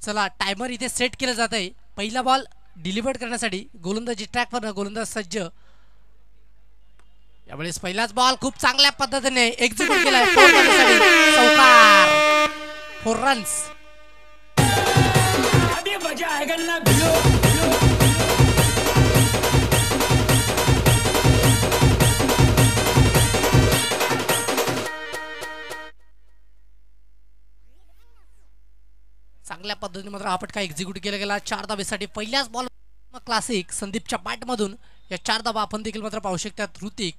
चला टायमर इथे सेट केलं जात आहे. पहिला बॉल डिलिव्हर करण्यासाठी गोलंदाजी ट्रॅकवर गोलंदाज सज्ज. यावेळेस पहिलाच बॉल खूप चांगल्या पद्धतीने एक्झिक्यूट केलाय. चौकार 4 रन्स. चांगल्या पद्धतीने मात्र हा फटका एक्झिक्यूट केला गेला 4 धावेसाठी. पहिल्याच बॉल क्लासिक संदीपच्या बॅटमधून या 4 धावा आपण देखील मात्र पाहू शकतात. ऋतिक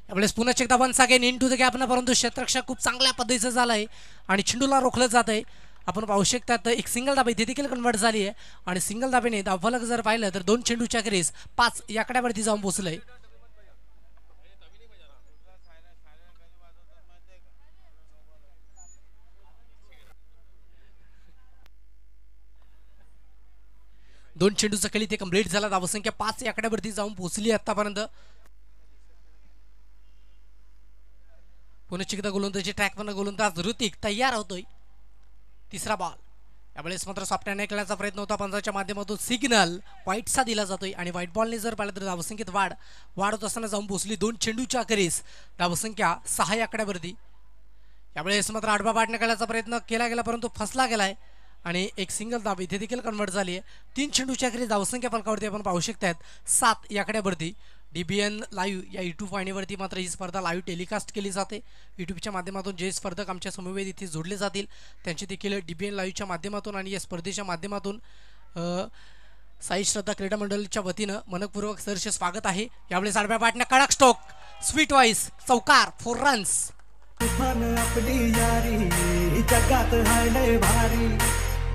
यावेळेस पुन्हा एकदा once again into the gap ना, परंतु क्षेत्ररक्षक खूप चांगल्या पद्धतीचं झालंय आणि चेंडूला रोखलं जात आहे. आपण पाहू शकतात एक सिंगल धाबा इथे देखील कन्वर्ट झाली आहे आणि सिंगल धाब्याने धावफलक जर पाहिलं तर 2 चेंडूच्या क्रीज 5 या आकड्यावरती जाऊन पोहोचलंय. दोन चेंडूचा खेळ इथे कंप्लीट झाला. धावसंख्या 5 या आकड्यावरती जाऊन पोहोचली आतापर्यंत. पुन्हा एकदा गोलंदाजी ट्रॅकवर गोलंदाज ऋतिक तयार होतोय. तिसरा बॉल यावेळेस मात्र सॉफ्टहँड खेळण्याचा प्रयत्न होता. पंजाच्या माध्यमातून सिग्नल व्हाईटचा दिला जातोय आणि व्हाईट बॉलने जर पाहिलं तर धावसंख्येत वाढ होत असताना जाऊन पोहोचली. 2 चेंडूच्या अखेरीस धावसंख्या 6 या आकड्यावरती. यावेळेस मात्र आडवा बाटने खेळण्याचा प्रयत्न केला गेला परंतु फसला गेलाय आणि एक सिंगल धाव इथे देखील कन्वर्ट झाली आहे. 3 चेंडूच्या अखेरीस धावसंख्या फलकावरती आपण पाहू शकतात 7 या आकड्यावरती. DBN लाईव्ह या यूट्यूब वाहिनीवरती मात्र ही स्पर्धा लाईव्ह टेलिकास्ट केली जाते. यूट्यूबच्या माध्यमातून जे स्पर्धक आमच्या समवेत इथे जोडले जातील त्यांची देखील DBN लाईव्हच्या माध्यमातून आणि या स्पर्धेच्या माध्यमातून साई श्रद्धा क्रीडा मंडळाच्या वतीनं मनपूर्वक सहर्ष स्वागत आहे. यावेळेस आडव्या बॅटने कडक स्ट्रोक स्वीट व्हाईस चौकार 4 रन्स.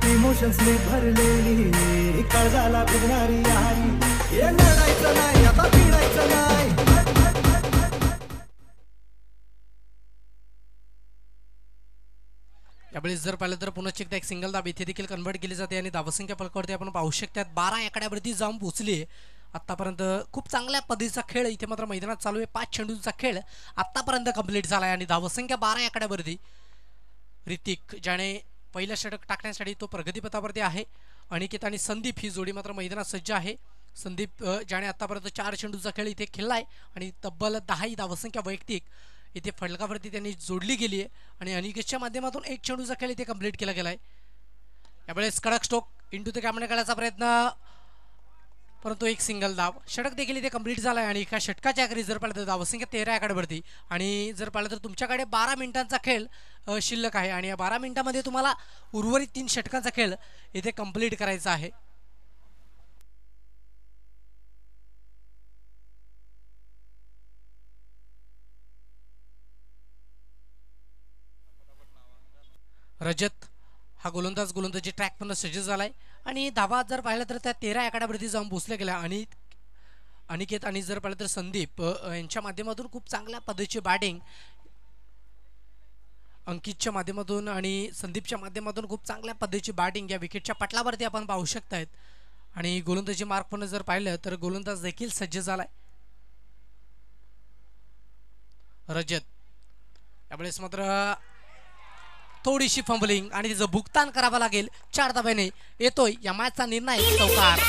इमोशन्स में भरलेली काळजाला भिडणारी यारी. हे लढायचं नाही आता भिडायचं नाही. यावेळेस जर पाहिलं तर पुन्हा एकदा एक सिंगल धाव इथे देखील कन्वर्ट केली जाते आणि धावसंख्या फलकावरती आपण पाहू शकतात 12 आकड्यावरती जाऊन पोहोचली आहे. आतापर्यंत खूप चांगल्या पद्धतीचा खेळ इथे मात्र मैदानात चालू आहे. 5 चेंडूंचा खेळ आतापर्यंत कंप्लीट झाला आहे आणि धावसंख्या 12 आकड्यावरती. ऋतिक ज्याने पहिला षटक टाकण्यासाठी तो प्रगतीपथावरती आहे. अनिकेत आणि संदीप ही जोडी मात्र मैदानात सज्ज आहे. संदीप ज्याने आतापर्यंत 4 चेंडूचा खेळ इथे खेळलाय आणि तब्बल 10 ही धावसंख्या वैयक्तिक इथे फलकावरती त्यांनी जोडली गेली आहे आणि अनिकेतच्या माध्यमातून 1 चेंडूचा खेळ इथे कंप्लीट केला गेलाय. यावेळेस कडक स्ट्रोक इंटू द कॅमेरा खेळायचा प्रयत्न परंतु एक सिंगल धाव. षटक देखील इथे कंप्लीट झालाय आणि एका षटकाच्या आखरी जर पाहिलं तर धावसंख्या 13 आकड्यावरती आणि जर पाहिलं तर तुमच्याकडे 12 मिनिटांचा खेळ शिल्लक आहे आणि या 12 मिनिटांमध्ये तुम्हाला उर्वरित 3 षटकांचा खेळ इथे कंप्लीट करायचा आहे. रजत हा गोलंदाजी ट्रॅक पण सज्ज झालाय आणि धावा जर पाहिलं तर त्या 13 आकड्यावरती जाऊन पोहोचल्या गेल्या आणि अनिकेत आणि जर पाहिलं तर संदीप यांच्या माध्यमातून खूप चांगल्या पद्धतीची बॅटिंग अंकितच्या माध्यमातून आणि संदीपच्या माध्यमातून खूप चांगल्या पद्धतीची बॅटिंग या विकेटच्या पटलावरती आपण पाहू शकतायत आणि गोलंदाजी मार्क पण जर पाहिलं तर गोलंदाज देखील सज्ज झालाय. रजत यावेळेस मात्र थोडीशी फंबलिंग आणि तिचं भुगतान करावं लागेल. 4 धाब्याने येतोय या मॅचचा निर्णय चौकार.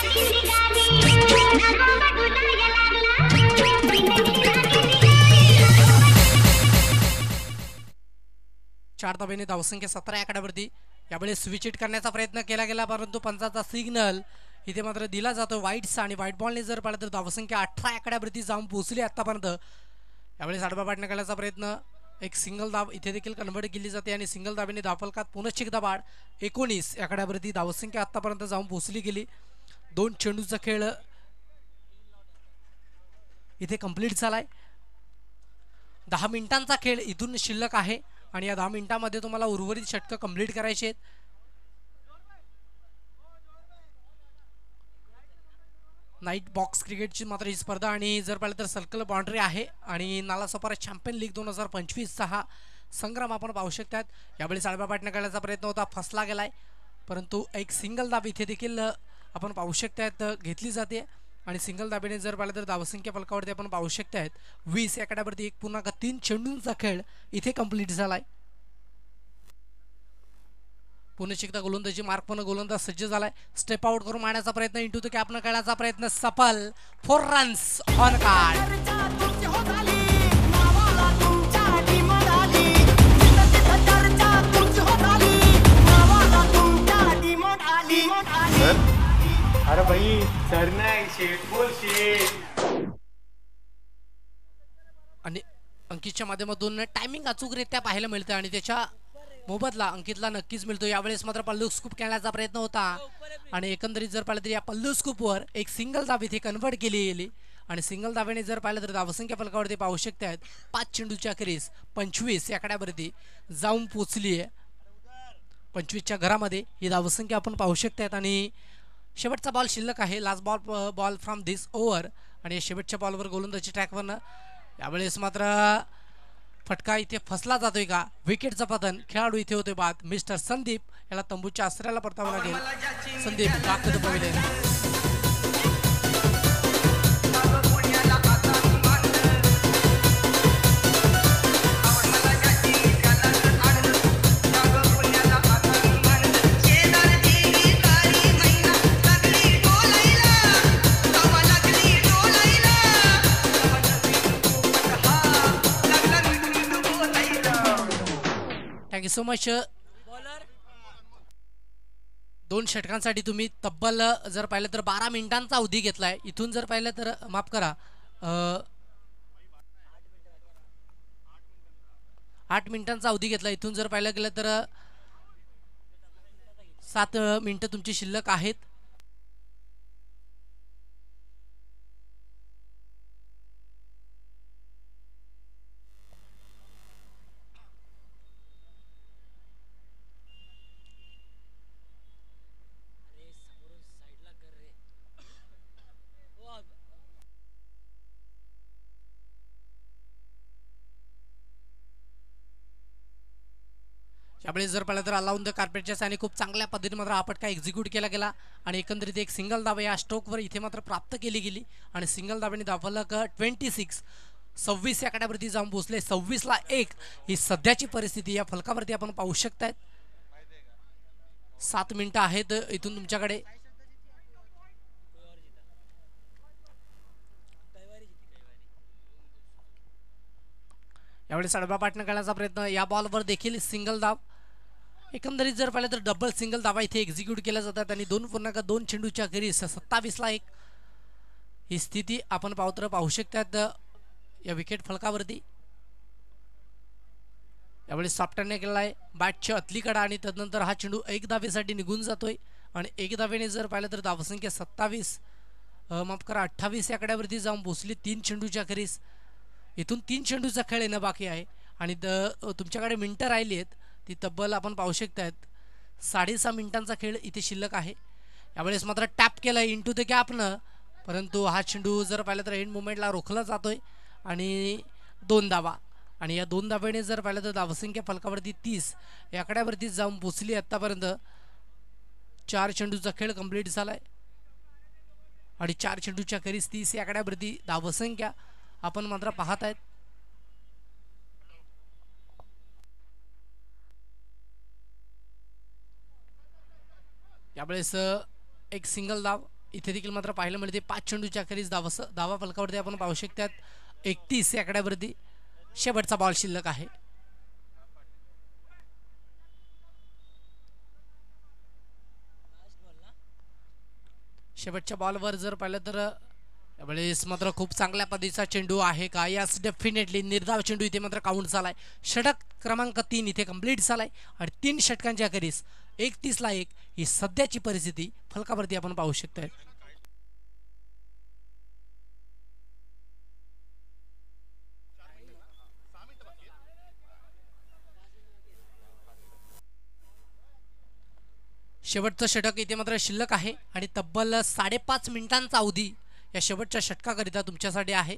4 धाब्याने धावसंख्या 17 आकड्यावरती. यावेळेस स्विच हिट करण्याचा प्रयत्न केला गेला परंतु पंचाचा सिग्नल इथे मात्र दिला जातो व्हाईटचा आणि व्हाईट बॉलने जर पाहिलं तर धावसंख्या 18 आकड्यावरती जाऊन पोहोचली आतापर्यंत. यावेळेस आडवा पाडण्यात करण्याचा प्रयत्न एक सिंगल धाव इथे देखील कन्वर्ट केली जाते आणि सिंगल धावेने धावफलकात पुन्हा एकदा वाढ 19 आकड्यावरती धावसंख्या आतापर्यंत जाऊन पोहोचली गेली. 2 चेंडूचा खेळ इथे कंप्लीट झालाय. 10 मिनिटांचा खेळ इथून शिल्लक आहे आणि या 10 मिनिटांमध्ये तुम्हाला उर्वरित षटकं कंप्लीट करायचे आहेत. नाईट बॉक्स क्रिकेटची मात्र ही स्पर्धा आणि जर पाहिलं तर सर्कल बाउंड्री आहे आणि नालासोपारा चॅम्पियन लीग 2025 हा संग्राम आपण पाहू शकतात. यावेळी आडवा पाटण्या करण्याचा प्रयत्न होता फसला गेलाय परंतु एक सिंगल धाब इथे देखील आपण पाहू शकतात घेतली जाते आणि सिंगल धाबेने जर पाहिलं तर धावसंख्या फलकावरती आपण पाहू शकतात 20 या आकड्यावरती. एक पुन्हा 3 चेंडूंचा खेळ इथे कंप्लीट झालाय. पुन्हा एकदा गोलंदाजी मार्क पण गोलंदाज सज्ज झालाय. स्टेप आउट करून मारण्याचा प्रयत्न, इंटू द कॅप न खेळण्याचा प्रयत्न सफल. 4 रन्स ऑन कार्ड. अरे भाई सर नाही शेट बोल शेट. आणि अंकितच्या माध्यमातून टायमिंग अचूकरित्या पाहायला मिळतं आणि त्याच्या मोबदला अंकितला नक्कीच मिळतो. यावेळेस मात्र पल्लू स्कूप खेळण्याचा प्रयत्न होता आणि एकंदरीत जर पाहिलं तर या पल्लू स्कूपवर एक सिंगल धाव इथे कन्वर्ट केली गेली आणि सिंगल धावेने जर पाहिलं तर धावसंख्या फलकावरती पाहू शकतात 5 चेंडूच्या अखेरीस 25 या आकड्यावरती जाऊन पोचली आहे. 25च्या घरामध्ये ही धावसंख्या आपण पाहू शकतात आणि शेवटचा बॉल शिल्लक आहे. Last ball from this over आणि शेवटच्या बॉलवर गोलंदाजी ट्रॅकवरनं यावेळेस मात्र फटका इथे फसला जातोय का? विकेटचं पतन. खेळाडू इथे होते बाद. मिस्टर संदीप याला तंबूच्या आश्रयाला परतावं लागेल. संदीप दाखवतो पहिले. Thank you so much. 2 षटकांसाठी तुम्ही तब्बल जर पाहिलं तर 12 मिनिटांचा अवधी घेतलाय. इथून जर पाहिलं तर माफ करा 8 मिनिटांचा अवधी घेतला. इथून जर पाहिलं गेलं तर 7 मिनिटं तुमची शिल्लक आहेत. त्यावेळेस जर पाहिलं तर अलाउन द कार्पेटच्या साने खूप चांगल्या पद्धतीने मात्र हा फटका एक्झिक्यूट केला गेला आणि एकंदरीत एक सिंगल धाव या स्ट्रोकवर इथे मात्र प्राप्त केली गेली आणि सिंगल धावेने धावफलक 26 या आकड्यावरती जाऊन पोहोचले. 26ला 1 ही सध्याची परिस्थिती या फलकावरती आपण पाहू शकतायत. 7 मिनिटं आहेत इथून तुमच्याकडे. यावेळेस अडबा पाठण करण्याचा प्रयत्न. या बॉलवर देखील सिंगल धाव. एकंदरीत जर पाहिलं तर डबल सिंगल धावा इथे एक्झिक्यूट केल्या जातात आणि 2.2 चेंडूच्या अखेरीस 27ला 1 ही स्थिती आपण पाहू शकतात या विकेट फलकावरती. यावेळेस सॉफ्टने केला आहे बॅटच्या अतलीकडे आणि तदनंतर हा चेंडू 1 धावेसाठी निघून जातोय आणि 1 धावेने जर पाहिलं तर धावसंख्या 28 या आकड्यावरती जाऊन पोहोचली 3 चेंडूच्या अखेरीस. इथून 3 चेंडूचा खेळ येणं बाकी आहे आणि तुमच्याकडे मिनिटं राहिली आहेत ती तब्बल आपण पाहू शकतात 6.5 मिनिटांचा खेळ इथे शिल्लक आहे. यावेळेस मात्र टॅप केलं इंटू द कॅपनं परंतु हा चेंडू जर पाहिलं तर एंड मुवमेंटला रोखला जातोय आणि 2 धावा आणि या 2 धावेने जर पाहिलं तर धावसंख्या फलकावरती 30 या आकड्यावरती जाऊन पोचली. आतापर्यंत 4 चेंडूचा खेळ कंप्लीट झालाय आणि 4 चेंडूच्या अखेरीस 30 या आकड्यावरती धावसंख्या आपण मात्र पाहत आहेत. यावेळेस एक सिंगल धाव इथे देखील मात्र पाहायला मिळते. 5 चेंडूच्या अखेरीस धावा फलकावरती आपण पाहू शकतात 31 या आकड्यावरती शेवटचा बॉल शिल्लक आहे. शेवटच्या बॉलवर जर पाहिलं तर यावेळेस मात्र खूप चांगल्या पद्धतीचा चेंडू आहे का? यास डेफिनेटली निर्धाव चेंडू इथे मात्र काउंट झालाय. षटक क्रमांक 3 इथे कंप्लीट झालाय आणि 3 षटकांच्या अखेरीस 31ला 1 ही सध्याची परिस्थिती फलकावरती आपण पाहू शकतोय. शेवटचं षटक इथे मात्र शिल्लक आहे आणि तब्बल 5.5 मिनिटांचा अवधी या शेवटच्या षटकाकरिता तुमच्यासाठी आहे.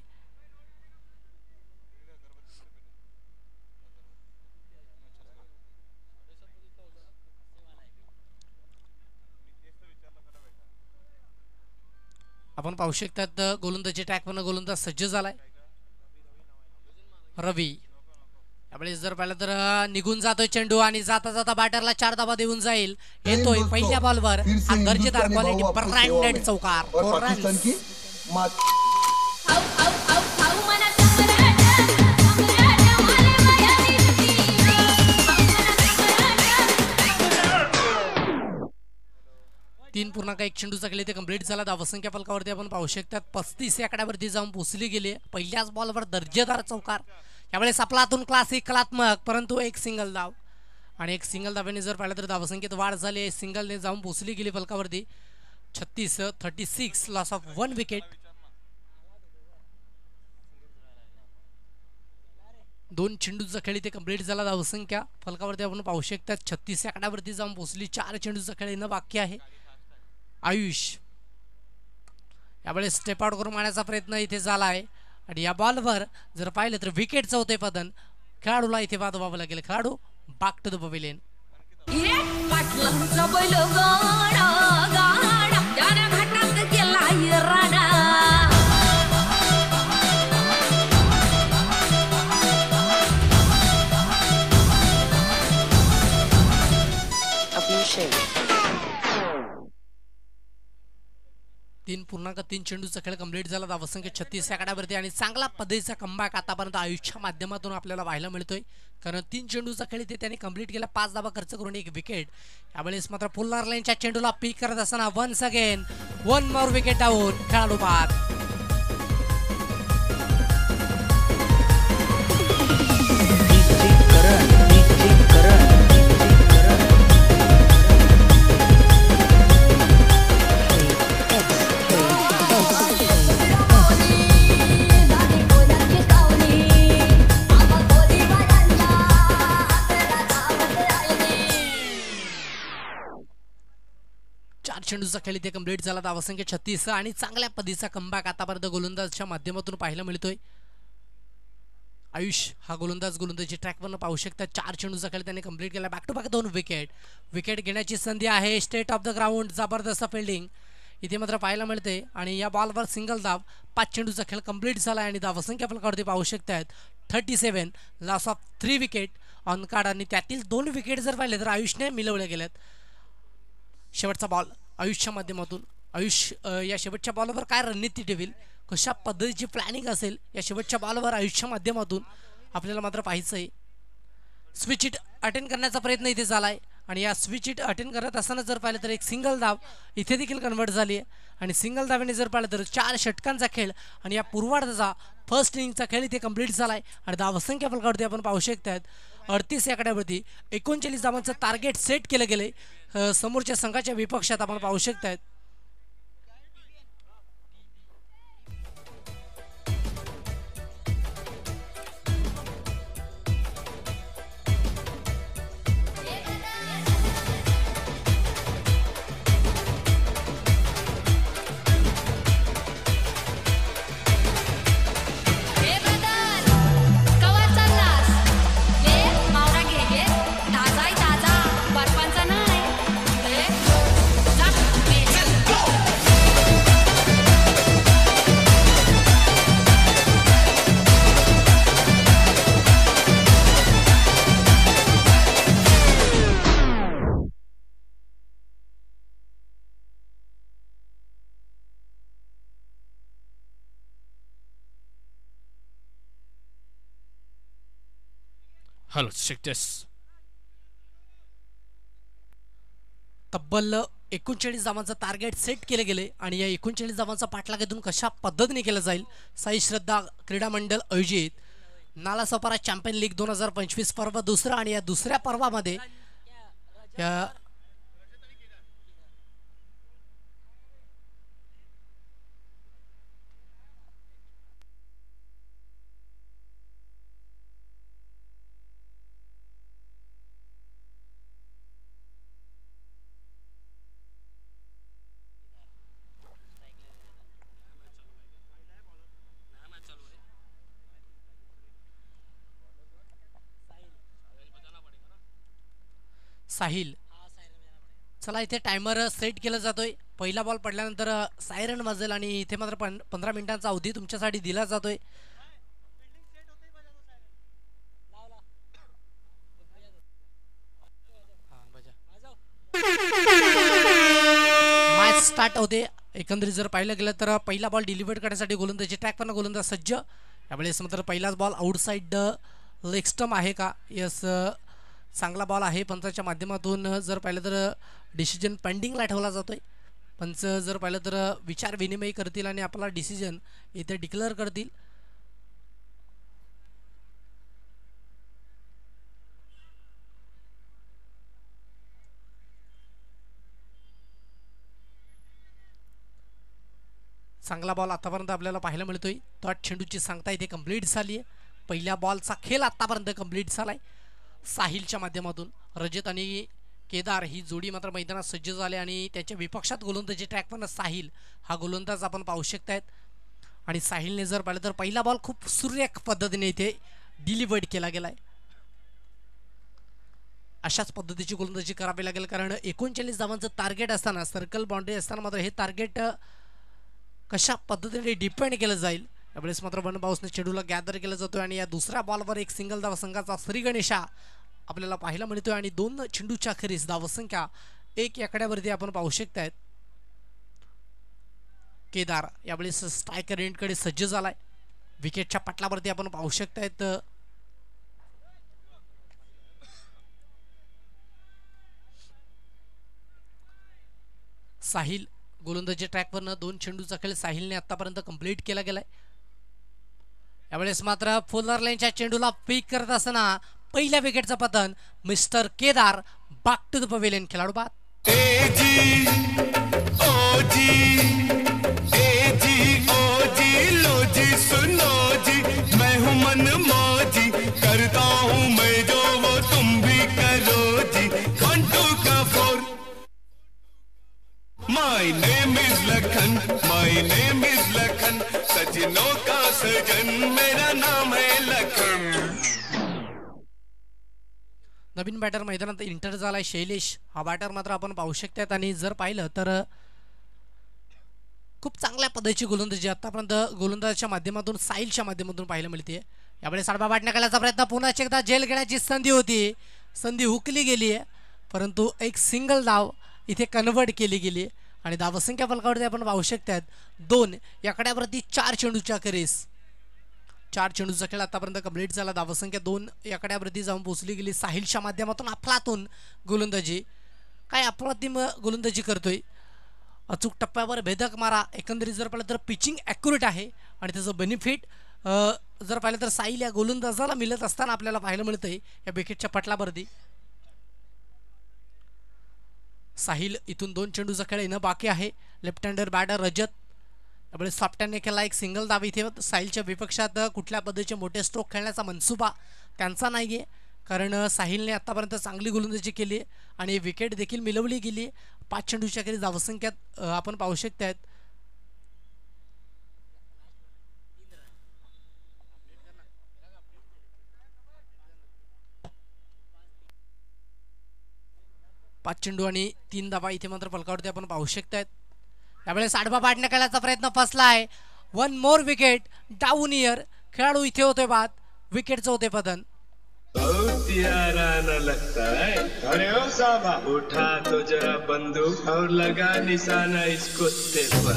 आपण पाहू शकतात गोलंदाजी ट्रॅकवरनं गोलंदाज सज्ज झालाय रवी. त्यावेळेस जर पाहिलं तर निघून जातोय चेंडू आणि जाता जाता बॅटरला 4 धावा देऊन जाईल. येतोय पहिल्या बॉलवर हा दर्जेदार क्वालिटी ब्रँडेड चौकार. और पाकिस्तान की मात तीन पूर्णांक 1 चेंडूचा खेळ इथे कंप्लीट झाला. धावसंख्या फलकावरती आपण पाहू शकतात 35 या आकड्यावरती जाऊन पोहोचली गेली. पहिल्याच बॉलवर दर्जेदार चौकार. यावेळेस आपला हातून क्लासिक कलात्मक परंतु एक सिंगल धाव आणि एक सिंगल धावेने जर पाहिलं तर धावसंख्येत वाढ झाली. सिंगलने जाऊन पोहोचली गेली फलकावरती. 36 लॉस ऑफ 1 विकेट. 2 चेंडूचा खेळ इथे कंप्लीट झाला. धावसंख्या फलकावरती आपण पाहू शकतात 36 या आकड्यावरती जाऊन पोहोचली. 4 चेंडूचा खेळ येणं बाकी आहे. आयुष यावेळेस स्टेप आउट करून मारण्याचा प्रयत्न इथे झाला आहे आणि या बॉलवर जर पाहिलं तर विकेटचं होते पतन. खेळाडूला इथे बाद व्हावं लागेल. खेळाडू बॅक टू द पवेलियन. तीन पूर्णांक 3 चेंडूचा खेळ कंप्लीट झाला. धावसंख्या 36 या आकड्यावरती आणि चांगला पद्धतीचा कमबॅक आतापर्यंत आयुषच्या माध्यमातून आपल्याला पाहायला मिळतोय. कारण 3 चेंडूचा खेळ इथे त्याने कंप्लीट केला. 5 धावा खर्च करून 1 विकेट. यावेळेस मात्र पुल्लार लाईनच्या चेंडूला पीक करत असताना once again 1 more wicket down. खेळाडू बाद. चेंडूचा खेळ इथे कंप्लीट झाला. धावसंख्या 36 आणि चांगल्या पद्धतीचा कमबॅक आतापर्यंत गोलंदाजच्या माध्यमातून पाहायला मिळतोय. आयुष हा गोलंदाजी ट्रॅकवरनं पाहू शकता. 4 चेंडूचा खेळ त्याने कंप्लीट केला. बॅक टू बॅक 2 विकेट घेण्याची संधी आहे. स्टेट ऑफ द ग्राउंड जबरदस्त फिल्डिंग इथे मात्र पाहायला मिळते आणि या बॉलवर सिंगल धाव. 5 चेंडूचा खेळ कंप्लीट झाला आणि धावसंख्या फलकावरती पाहू शकतात 37 loss of 3 wicket on card आणि त्यातील 2 विकेट जर पाहिले तर आयुषने मिळवले गेलेत. शेवटचा बॉल आयुषच्या माध्यमातून. आयुष या शेवटच्या बॉलवर काय रणनीती ठेवील, कशा पद्धतीची प्लॅनिंग असेल या शेवटच्या बॉलवर आयुषच्या माध्यमातून आपल्याला मात्र पाहायचं आहे. स्विच इट अटेंड करण्याचा प्रयत्न इथे झाला आहे आणि या स्विच इट अटेंड करत असताना जर पाहिलं तर एक सिंगल धाव इथे देखील कन्वर्ट झाली आहे आणि सिंगल धावेने जर पाहिलं तर 4 षटकांचा खेळ आणि या पूर्वार्धाचा फर्स्ट इनिंगचा खेळ इथे कंप्लीट झाला आहे आणि धावसंख्या फलकावरती आपण पाहू शकतात 38 या आकड्यावरती 39 धावांचं टार्गेट सेट केलं गेले. समोरच्या संघाच्या विपक्षात आपण पाहू शकतात. हॅलो चेक तब्बल 39 धावांचं टार्गेट सेट केले गेले आणि या 39 धावांचा पाठलागेतून कशा पद्धतीने केला जाईल. साई श्रद्धा क्रीडा मंडळ आयोजित नालासोपारा चॅम्पियन लीग 2025 पर्व दुसरा आणि या दुसऱ्या पर्वामध्ये साहिल. चला इथे टायमर सेट केला जातोय. पहिला बॉल पडल्यानंतर सायरन वाजेल आणि इथे मात्र 15 मिनिटांचा अवधी तुमच्यासाठी दिला जातोय. स्टार्ट होते. एकंदरीत जर पाहिलं गेलं तर पहिला बॉल डिलिव्हर करण्यासाठी गोलंदाजी ट्रॅकवरनं गोलंदाज सज्ज. यावेळेस मात्र पहिलाच बॉल आउटसाइड लेग स्टंप आहे का? यस, चांगला बॉल आहे. पंचाच्या माध्यमातून जर पाहिलं तर डिसिजन पेंडिंगला ठेवला जातोय. पंच जर पाहिलं तर विचार विनिमय करतील आणि आपला डिसिजन इथे डिक्लेअर करतील. चांगला बॉल आतापर्यंत आपल्याला पाहायला मिळतोय. तो चेंडूची सांगता इथे कंप्लीट झाली आहे. पहिल्या बॉलचा खेळ आतापर्यंत कंप्लीट झालाय. साहिलच्या माध्यमातून रजत आणि केदार ही जोडी मात्र मैदानात सज्ज झाले आणि त्याच्या विपक्षात गोलंदाजी ट्रॅकवरनं साहिल हा गोलंदाज आपण पाहू शकतायत. आणि साहिलने जर पाहिलं तर पहिला बॉल खूप सुरेख पद्धतीने इथे डिलिव्हर्ड केला गेलाय. अशाच पद्धतीची गोलंदाजी करावी लागेल कारण 39 धावांचं टार्गेट असताना, सर्कल बाउंड्री असताना मात्र हे टार्गेट कशा पद्धतीने डिपेंड केलं जाईल. यावेळेस मात्र वन बाउन्सने चेंडूला गॅदर केला जातोय आणि या दुसऱ्या बॉलवर एक सिंगल धावसंख्याचा श्रीगणेशा आपल्याला पाहायला मिळतोय आणि 2 चेंडूच्या अखेरीस धावसंख्या 1 आकड्यावरती आपण पाहू शकतायत. केदार यावेळेस स्ट्रायकर एंडकडे सज्ज झालाय. विकेटच्या पटलावरती आपण पाहू शकतायत. साहिल गोलंदाजी ट्रॅकवरनं 2 चेंडूचा खेळ साहिलने आतापर्यंत कंप्लीट केला गेलाय. यावेळेस मात्र फुलर लाईनच्या चेंडूला पिक करत असताना पहिल्या विकेटचं पतन. Mister Kedar back to the pavilion. खेळाडू बाद. मैं हूँ मन मौजी करता हूँ मैं जो वो तुम भी करो जी. 1 2 का 4. My name is Lakhan, my name is Lakhan, सजनों का सजन मेरा नाम है लखन. नवीन बॅटर मैदानात इंटर झालाय शैलेश. हा बॅटर मात्र आपण पाहू शकतात आणि जर पाहिलं तर खूप चांगल्या पद्धतीची गोलंदाजी आतापर्यंत गोलंदाजाच्या माध्यमातून साहिलच्या माध्यमातून पाहायला मिळते. यावेळेस आडवा बाटण्या काढण्याचा प्रयत्न, पुन्हा एकदा जेल घेण्याची संधी होती. संधी हुकली गेली आहे परंतु एक सिंगल धाव इथे कन्वर्ट केली गेली आणि धावसंख्या फलकावरती आपण पाहू शकतात 2 आकड्यावरती 4 चेंडूच्या अखेरीस 4 चेंडूचा खेळ आतापर्यंत कंप्लीट झाला. धावसंख्या 2 आकड्यावरती जाऊन पोहोचली गेली. साहिलच्या माध्यमातून अफलातून गोलंदाजी, काय अप्रतिम गोलंदाजी करतोय. अचूक टप्प्यावर भेदक मारा. एकंदरीत जर पाहिलं तर पिचिंग ॲक्युरेट आहे आणि त्याचं बेनिफिट जर पाहिलं तर साहिल या गोलंदाजाला मिळत असताना आपल्याला पाहायला मिळतंय या विकेटच्या पटलावरती. साहिल इथून 2 चेंडूचा खेळ येणं बाकी आहे. लेफ्ट हँडर बॅटर रजत त्यामुळे सॉफ्टहँडने केला एक सिंगल धाव. इथे साहिलच्या विपक्षात कुठल्या पद्धतीचे मोठे स्ट्रोक खेळण्याचा मनसुबा त्यांचा नाही आहे कारण साहिलने आतापर्यंत चांगली गोलंदाजी केली आहे आणि विकेट देखील मिळवली गेली. 5 चेंडूच्या खेळी धावसंख्यात आपण पाहू शकतायत. पाच चेंडू आणि 3 धावा इथे मात्र फलकावरती आपण पाहू शकतायत. यावेळेस आडवा पाडण्या खेळायचा प्रयत्न फसलाय. 1 मोर विकेट डाऊन इयर. खेळाडू इथे होते बाद. विकेटचं होते पतन. बहुत प्यारा न लगता है. अरे ओ साहबा उठा तो जरा बंदूक और लगा निशाना इस कुत्ते पर.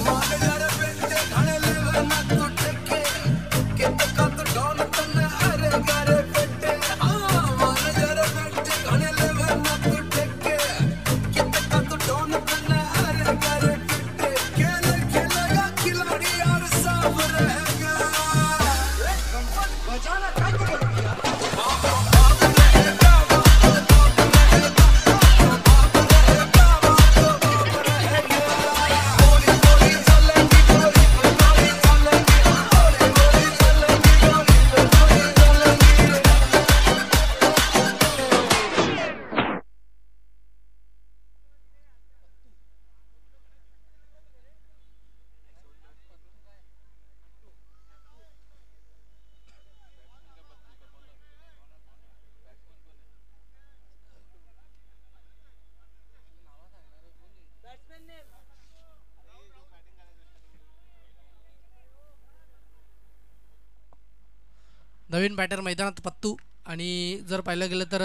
नवीन बॅटर मैदानात पत्तू आणि जर पाहिलं गेलं तर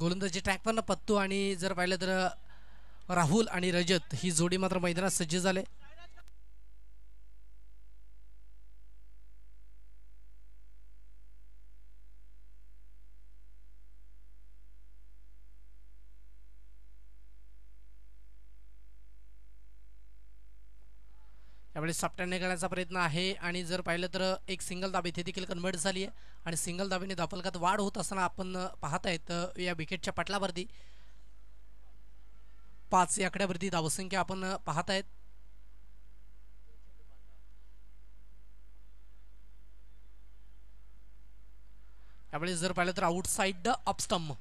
गोलंदाजी ट्रॅकवरनं पत्तू आणि जर पाहिलं तर राहुल आणि रजत ही जोडी मात्र मैदानात सज्ज झाले. यावेळी सापट्याने करण्याचा प्रयत्न आहे आणि जर पाहिलं तर एक सिंगल धाब इथे देखील कन्वर्ट झाली आहे आणि सिंगल धाबीने धावफलकात वाढ होत असताना आपण पाहत आहेत या विकेटच्या पटलावरती 5 या आकड्यावरती धावसंख्या आपण पाहत आहेत. यावेळी जर पाहिलं तर outside off stump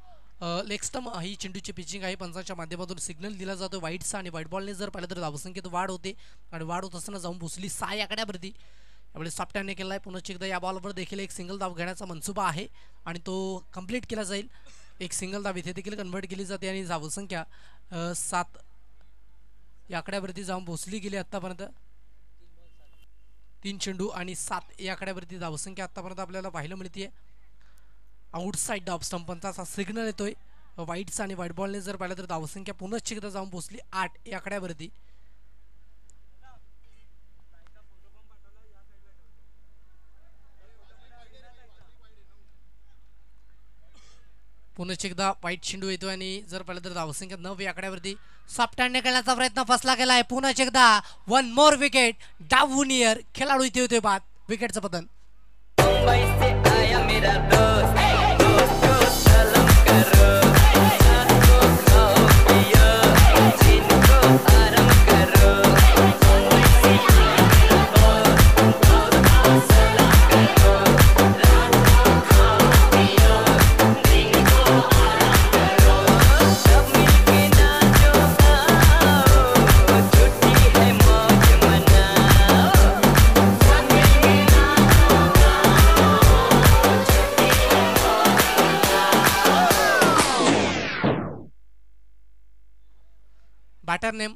leg stump ही चेंडूची पिचिंग आहे. पंचांच्या माध्यमातून सिग्नल दिला जातो वाईटचा आणि व्हाईट बॉलने जर पाहिलं तर धावसंख्येत वाढ होते आणि वाढ होत असताना जाऊन भोसली 6 या आकड्यावरती यावेळी सापट्याने केला आहे. पुन्हा एकदा या बॉलवर देखील एक सिंगल धाव घेण्याचा मनसुबा आहे आणि तो कंप्लीट केला जाईल. एक सिंगल धाव इथे देखील कन्वर्ट केली जाते आणि धावसंख्या 7 या आकड्यावरती जाऊन भोसली गेली. आतापर्यंत 3 चेंडू आणि 7 या आकड्यावरती धावसंख्या आतापर्यंत आपल्याला पाहायला मिळते. आउटसाइड ऑफ स्टंपचा सिग्नल येतोय वाईटचा आणि व्हाईट बॉलने जर पाहिलं तर धावसंख्या पुन्हा एकदा जाऊन पोहोचली 8 या आकड्यावरती. पुन्हा एकदा वाईट चेंडू येतोय आणि जर पाहिलं तर धावसंख्या 9 या आकड्यावरती. सॉफ्ट हँड खेळण्याचा प्रयत्न फसला गेला आहे. पुन्हा एकदा 1 मोर विकेट डावूनियर खेळाडू इथे होते बाद विकेटचं पतन. बॅटर नेम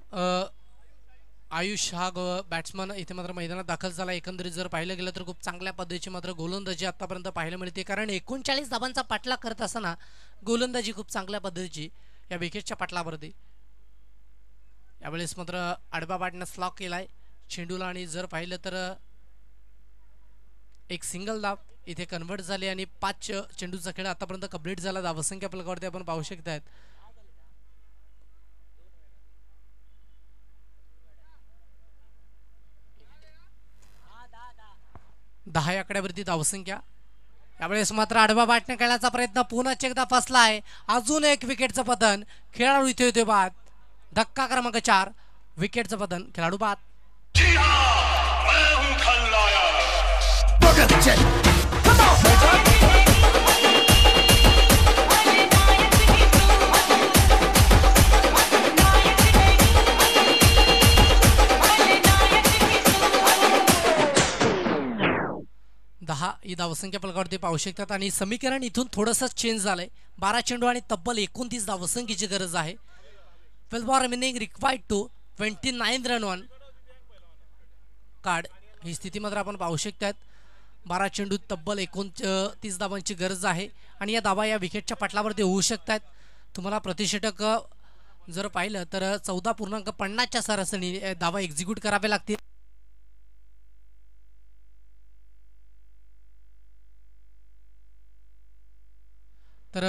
आयुष हा बॅट्समन इथे मात्र मैदानात दाखल झाला. एकंदरीत जर पाहिलं गेलं तर खूप चांगल्या पद्धतीची मात्र गोलंदाजी आतापर्यंत पाहायला मिळते कारण 39 धाबांचा पाठलाग करत असताना गोलंदाजी खूप चांगल्या पद्धतीची या विकेटच्या पाठलावरती. यावेळेस मात्र आडबा बॅटने स्लॉक केलाय चेंडूला आणि जर पाहिलं तर एक सिंगल धाव इथे कन्वर्ट झाली आणि 5 चेंडूचा खेळ आतापर्यंत कंप्लीट झाला. धावसंख्या फलकावरती आपण पाहू शकतायत 10 आकड्यावरती धावसंख्या. यावेळेस मात्र आडवा बॅटने खेळण्याचा प्रयत्न पुन्हा एकदा फसला आहे. अजून एक विकेटचं पतन खेळाडू इथे होते बाद. धक्का क्रमांक 4 विकेटचं पतन खेळाडू बाद. ही धावसंख्या फलकावरती पाहू शकतात आणि समीकरण इथून थोडंसं चेंज झालंय. 12 चेंडू आणि तब्बल 29 धावसंख्येची गरज आहे. 12 ball remaining required to 29 run on card ही स्थिती मात्र आपण पाहू शकतात. 12 चेंडू तब्बल 29 धावांची गरज आहे आणि या धावा या विकेटच्या पटलावरती होऊ शकतात. तुम्हाला प्रतिषटक जर पाहिलं तर 14.50च्या सरासरी धावा एक्झिक्यूट करावे लागतील. तर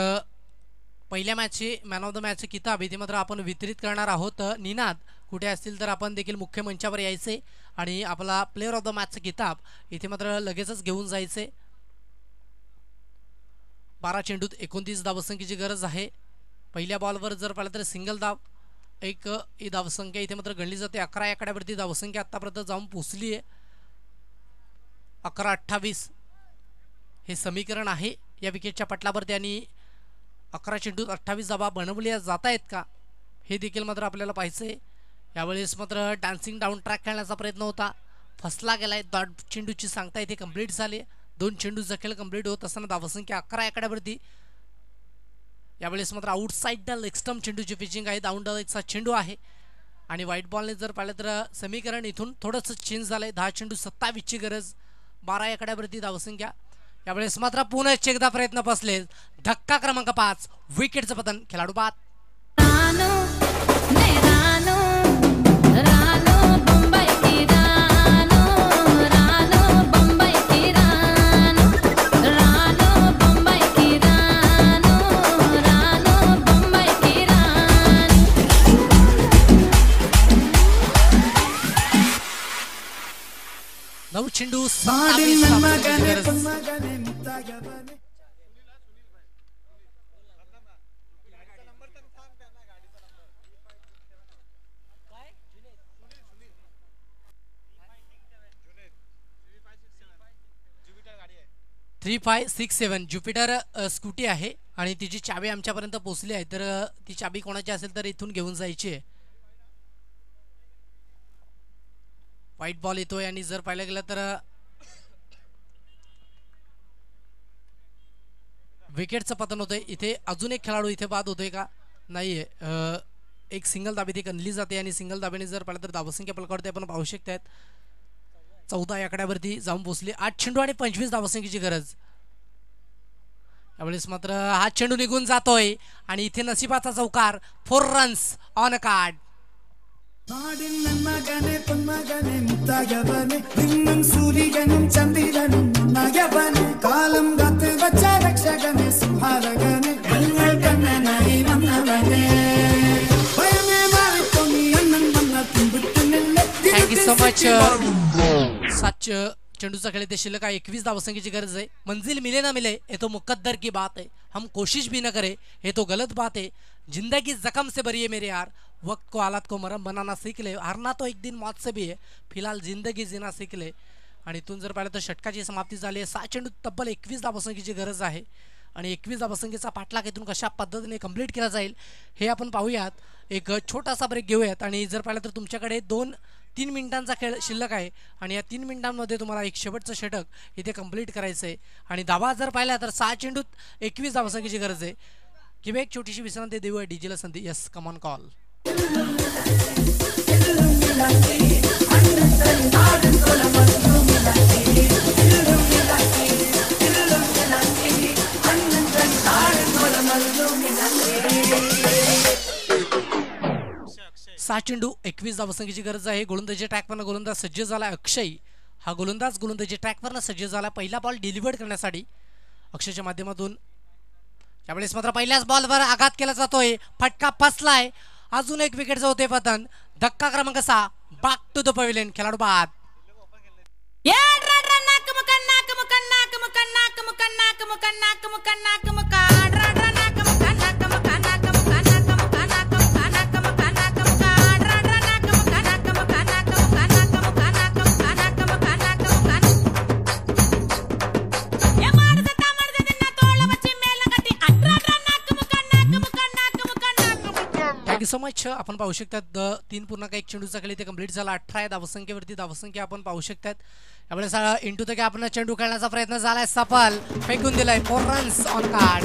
पहिल्या मॅचची मॅन ऑफ द मॅचची किताब इथे मात्र आपण वितरित करणार आहोत. निनाद कुठे असतील तर आपण देखील मुख्य मंचावर यायचे आणि आपला प्लेअर ऑफ द मॅचचा किताब इथे मात्र लगेचच घेऊन जायचे. 12 चेंडूत 29 धावसंख्येची गरज आहे. पहिल्या बॉलवर जर पाहिलं तर सिंगल धाव एक ही धावसंख्या इथे मात्र गणली जाते. 11 आकड्यावरती धावसंख्या आतापर्यंत जाऊन पोहोचली आहे. 11-28 हे समीकरण आहे या विकेटच्या पटलावरती आणि 11 चेंडूत 28 धावा बनवल्या जात आहेत का हे देखील मात्र आपल्याला पाहायचंय. यावेळेस मात्र डान्सिंग डाऊन ट्रॅक खेळण्याचा प्रयत्न होता, फसला गेलाय. 2 चेंडूची सांगता इथे कंप्लीट झाली. 2 चेंडूचा खेळ कंप्लीट होत असताना धावसंख्या 11 आकड्यावरती. यावेळेस मात्र आउटसाइड द लेग स्टंप चेंडूची पिचिंग आहे. डाऊन चा चेंडू आहे आणि व्हाईट बॉलने जर पाहिलं तर समीकरण इथून थोडंसं चेंज झालंय. 10 चेंडू 27ची गरज, 12 आकड्यावरती धावसंख्या. यावेळेस मात्र पुन्हा एकदा प्रयत्न फसले. धक्का क्रमांक 5 विकेटचं पतन खेळाडू बाद. 9 चेंडू 27 धावांची गरज. थ्री 567 ज्युपिटर स्कूटी आहे आणि तिची चावी आमच्यापर्यंत पोहोचली आहे. तर ती चावी कोणाची असेल तर इथून घेऊन जायची आहे. व्हाईट बॉल येतोय आणि जर पाहिलं गेलं तर विकेटचं पतन होतंय. इथे अजून एक खेळाडू इथे बाद होतोय का नाहीये. एक सिंगल दाबी ती गणली जाते आणि सिंगल दाबीने जर पाहिलं तर धावसंख्या पलकावरती आपण पाहू शकतात 14 या आकड्यावरती जाऊन पोहोचली. 8 चेंडू आणि 25 धावसंख्येची गरज. यावेळेस मात्र हा चेंडू निघून जातोय आणि इथे नशिबाचा चौकार. 4 runs on a card. Thank you so much. 7 चेंडूचा खेळ ते शिल्लक आहे. 21 धावसंख्येची गरज आहे. मंजिल मिले ना मिले ये तो मुकद्दर की बात है, हम कोशिश भी न करे ये तो गलत बात है, जिंदगी जख्म से भरी है मेरे यार, वक्त को हालात को मरम बनाना सीख ले, हारना तो एक दिन मौत से भी है, फिलहाल जिंदगी जीना सीख ले. आणि इथून जर पाहिलं तर षटकाची समाप्ती झाली आहे. 6 चेंडू तब्बल 21 धावसंख्येची गरज आहे आणि 21 धावसंख्येचा पाठलाग इथून कशा पद्धतीने कंप्लीट केला जाईल हे आपण पाहूयात. एक छोटासा ब्रेक घेऊयात आणि जर पाहिलं तर तुमच्याकडे 2-3 मिनिटांचा खेळ शिल्लक आहे आणि या 3 मिनिटांमध्ये तुम्हाला एक शेवटचं षटक इथे कंप्लीट करायचं आहे. आणि धावा जर पाहिला तर 6 चेंडूत 21 धावसंख्येची गरज आहे. किंवा एक छोटीशी विश्रांती देऊया डीजेला संधी. Yes come on call. सहा चेंडू 21 धावसंख्येची गरज आहे. गोलंदाजी ट्रॅकवरनं गोलंदाज सज्ज झाला. अक्षय हा गोलंदाज गोलंदाजी ट्रॅकवरनं सज्ज झाला पहिला बॉल डिलिव्हर्ड करण्यासाठी. अक्षयच्या माध्यमातून यावेळेस मात्र पहिल्याच बॉलवर आघात केला जातोय. फटका फसलाय. अजून एक विकेटचं होते पतन. धक्का क्रमांक 6 बॅक टू द पवेलियन. खेळाडू बाद. Thank you so much. आपण पाहू शकतात 3.1 चेंडूचा खेळ इथे कंप्लीट झाला. 18 या धावसंख्येवरती धावसंख्या आपण पाहू शकतात. यावेळेस इंटू द गॅपनं चेंडू खेळण्याचा प्रयत्न झालाय. सफल फेकून दिलाय. 4 रन्स ऑन कार्ड.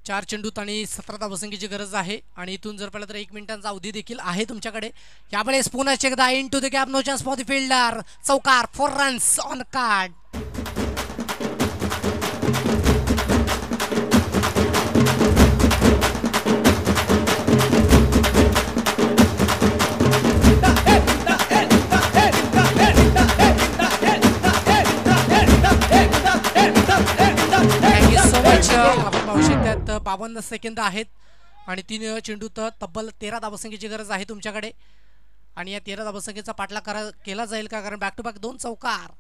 चार चेंडूत आणि 17 धावसंख्येची गरज आहे आणि इथून जर पाहिलं तर 1 मिनिटांचा अवधी देखील आहे तुमच्याकडे. यावेळेस पुन्हा एकदा into the gap. No chance for the fielder. चौकार. 4 रन्स ऑन कार्ड. आपण पाहू शकतात 52 सेकंद आहेत आणि 3 चेंडूत तब्बल 13 धावसंख्येची गरज आहे तुमच्याकडे आणि या 13 धावसंख्येचा पाठलाग केला जाईल का, कारण बॅक टू बॅक 2 चौकार.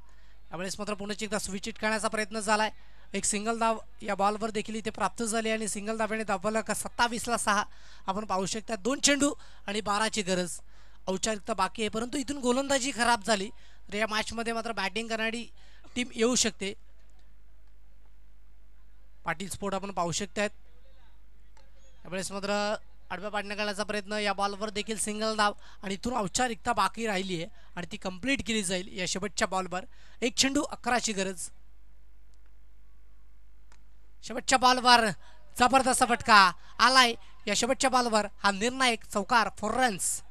यावेळेस मात्र पुन्हा एकदा स्विच हिट करण्याचा प्रयत्न झालाय. एक सिंगल धाव या बॉलवर देखील इथे प्राप्त झाली आणि सिंगल धाव्याने धावला का 27ला 6 आपण पाहू शकता. 2 चेंडू आणि 12ची गरज. औपचारिकता बाकी आहे परंतु इथून गोलंदाजी खराब झाली तर या मॅचमध्ये मात्र बॅटिंग करणारी टीम येऊ शकते. पाटील स्पोर्ट आपण पाहू शकतात. यावेळेस मात्र आडव्या पाडण्या करण्याचा प्रयत्न. या बॉलवर देखील सिंगल धाव आणि इथून औपचारिकता बाकी राहिली आहे आणि ती कंप्लीट केली जाईल या शेवटच्या बॉलवर. 1 चेंडू 11ची गरज. शेवटच्या बॉलवर जबरदस्त फटका आलाय. या शेवटच्या बॉलवर हा निर्णायक चौकार. 4 रन्स.